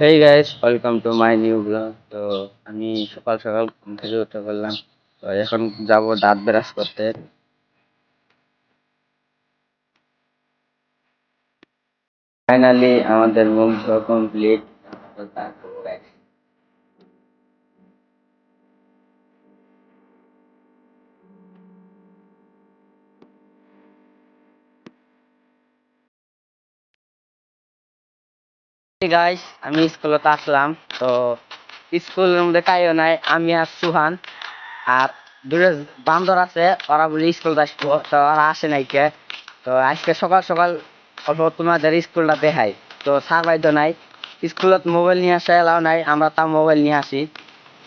Hey guys, welcome to my new blog. তো আমি সকাল সকাল ঘুম থেকে উঠে পড়লাম। তো এখন যাব দাঁত ব্রাশ করতে। ফাইনালি আমাদের মুখ ধোয়া কমপ্লিট। গাইস, আমি স্কুলে আসলাম। তো স্কুলের মধ্যে কাইও নাই, আমি আর সুহান আর দূরে বান্দর আছে। ওরা বলে স্কুল আসবো, তো ওরা আসে নাই কে। তো আজকে সকাল সকাল অল্প তোমাদের স্কুলটা দেখাই। তো স্যার বাইদ নাই, স্কুলত মোবাইল নিয়ে আসা এলাও নাই, আমরা তা মোবাইল নিয়ে আসি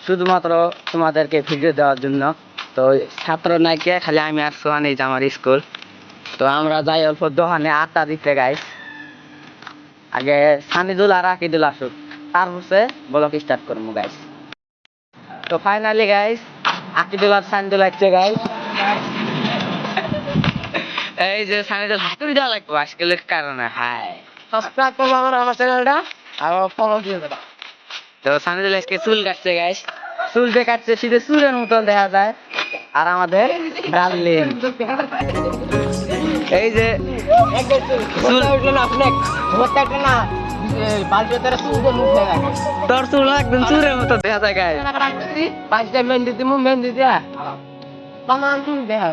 শুধুমাত্র তোমাদেরকে ভিডিও দেওয়ার জন্য। তো ছাত্র নাইকে খালি আমি আর সোহান, এই যে আমার স্কুল। তো আমরা যাই অল্প দোকানে আড্ডা দিতে গাইস। আগে সানিদুল আর আকিদুল আসুক, তারপরে ব্লগ স্টার্ট করবো গাইস। তো ফাইনালি গাইস, আকিদুল আর সানিদুল আসছে গাইস। এই যে সানিদুল হাতুড়ি দেওয়া লাগবে আজকের কারণে। হাই, সাবস্ক্রাইব করবো আমার চ্যানেলটা আর ফলো দিয়ে দেবা। তো সানিদুল আজকে চুল কাটছে গাইস। চুল দিয়ে কাটছে, শুধু চুলের মতন দেখা যায়। আর আমাদের ডার্লিং এই যে চুল তোর চুল একদম চুলের মতো দেখা যায় গাইস। পাঁচটা মেহেন্দি দিমু, মেহেন্দি দিয়া বানান চুল দেখা।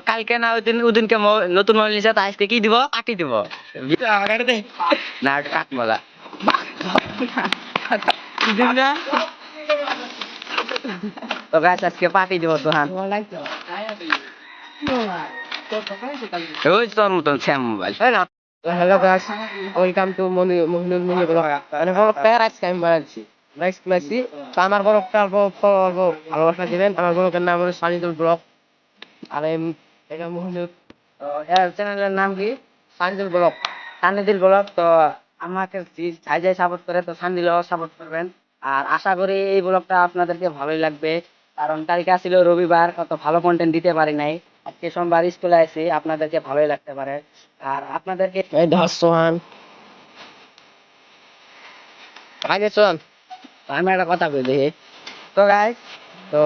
কালকে না ওদিনকে নতুন মোবাইল নিছে, আজকে কি দিব? পার্টি দিব না, কাঠমলা তো গাছ আজকে পার্টি দিব তোহান। ওই তোর মতন শ্যাম mobile. Hello guys, welcome to Mohinul mini blog. আমি বড় প্যার আজকে আমি বানাচ্ছি নেক্সট মেসি। তো আমার ব্লগটা অল্প ভালোবাসা দিবেন। আমার ব্লগের নাম হলো সানিদুল ব্লগ। আর এটা মহিনুল। তো এর চ্যানেলের নাম কি? সানিদুল ব্লগ। সানিদুল ব্লগ। তো আমাকে যাই যাই সাপোর্ট করে, তো সানিদুলও সাপোর্ট করবেন। আর আশা করি এই ব্লগটা আপনাদেরকে ভালোই লাগবে, কারণ কালকে ছিল রবিবার, কত ভালো কন্টেন্ট দিতে পারি নাই। আজকে সোমবার স্কুলে আছি, আপনাদেরকে ভালোই লাগতে পারে। আর আপনাদেরকে সোহান আগে চল, আমি একটা কথা বলি দেখি। তো গাই, তো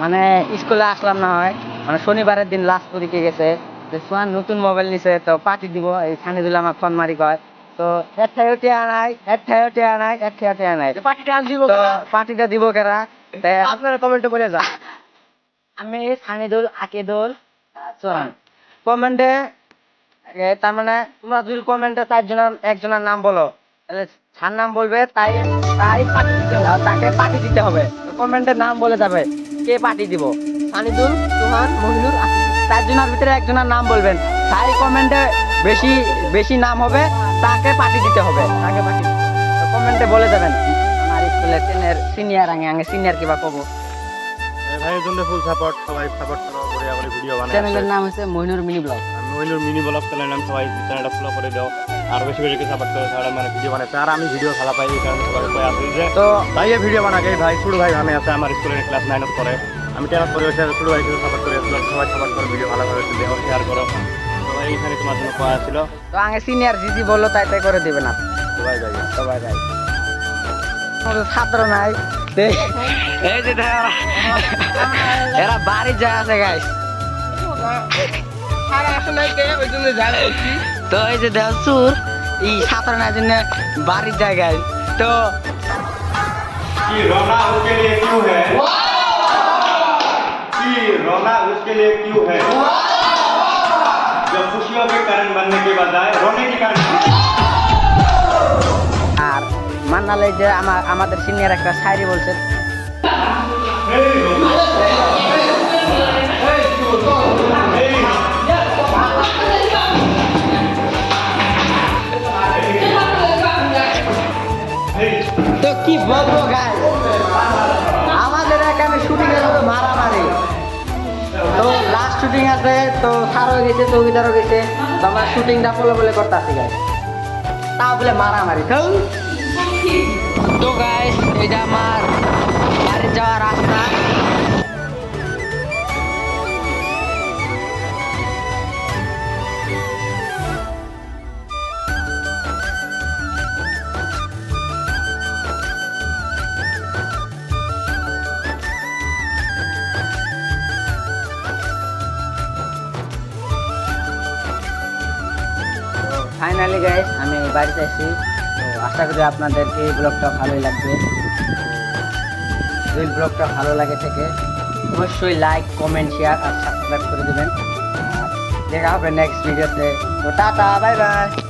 মানে স্কুলে আসলাম না হয়, মানে শনিবারের দিন লাস্ট পরীক্ষা গেছে। যে সোহান নতুন মোবাইল নিছে, তো পার্টি দিব। এই খানি দিলে আমার ফোন মারি কয়। তো পার্টিটা দিব কেরা, আপনারা কমেন্টে বলে যান। আমি সানিদুল, আকিদুল, সোহান কমেন্টে। তার মানে তোমরা যদি কমেন্টে চারজনের একজনের নাম বলো, তাহলে যার নাম বলবে তাই তাই পার্টি দিতে হবে, তাকে পার্টি দিতে হবে। কমেন্টের নাম বলে যাবে কে পার্টি দিব। সানিদুল, সোহান, মহিনুর, চারজনের ভিতরে একজনের নাম বলবেন। তাই কমেন্টে বেশি বেশি নাম হবে, তাকে পার্টি দিতে হবে, তাকে পার্টি কমেন্টে বলে যাবেন। আমার স্কুলের সিনিয়র আগে সিনিয়র কিবা কব ভাই, তোমরা ফুল সাপোর্ট, সবাই সাপোর্ট করো। বড়িয়া করে ভিডিও বানাই। চ্যানেলের নাম হচ্ছে Mohinur mini blog. Mohinur mini blog channel নাম, সবাই চ্যানেলটা ফলো করে দাও। আর বেশি বেশি সাপোর্ট করো, তাহলে মানে ভিডিও বানাতে। আর আমি ভিডিও ভালো পাই, এই কারণে সবাই কই আসি যে তো ভাই এই ভিডিও বানাকে। ভাই ছোট ভাই আমি আছে, আমার স্কুলের ক্লাস 9 পড়ে। আমি 10 পড়ে এসে ছোট ভাই সাপোর্ট করে আসলাম। সবাই সাপোর্ট করো, ভিডিও ভালো করে দেখো, শেয়ার করো। সবাই এইখানে তোমার জন্য কয়া ছিল। তো আগে সিনিয়র জিজি বললো তাই তাই করে দিবে না সবাই যাই সবাই যাই। ছাত্র নাই, এই যে এরা বাড়ি যায় আছে গাইস। তো এই যে দেখ সুর এই ছাত্র নাই জন্য বাড়ির জায়গায়। তো कि रोना उसके लिए क्यों है? कि रोना उसके लिए क्यों है? जब खुशियों के कारण बनने के बजाय रोने के कारण। আর মান্নালে যে আমাদের সিনিয়র একটা শায়রি বলছে। তো কি বলবো গাইস, আমাদের এখানে শুটিং এর মতো মারামারি। তো লাস্ট শুটিং আছে, তো স্যারও গেছে, চৌকিদারও গেছে। তো আমরা শুটিংটা বলে করতেছি গাইস, তাও বলে মারামারি। তো গাইস, এটা আমার বাড়ি যাওয়ার রাস্তা। ফাইনালি গাইস আমি বাড়িতে এসেছি, তো আশা করি আপনাদের এই ব্লগটা ভালোই লাগবে। যদি ব্লগটা ভালো লাগে থেকে অবশ্যই লাইক, কমেন্ট, শেয়ার আর সাবস্ক্রাইব করে দেবেন। আর দেখা হবে নেক্সট ভিডিওতে। তো টাটা, বাই বাই।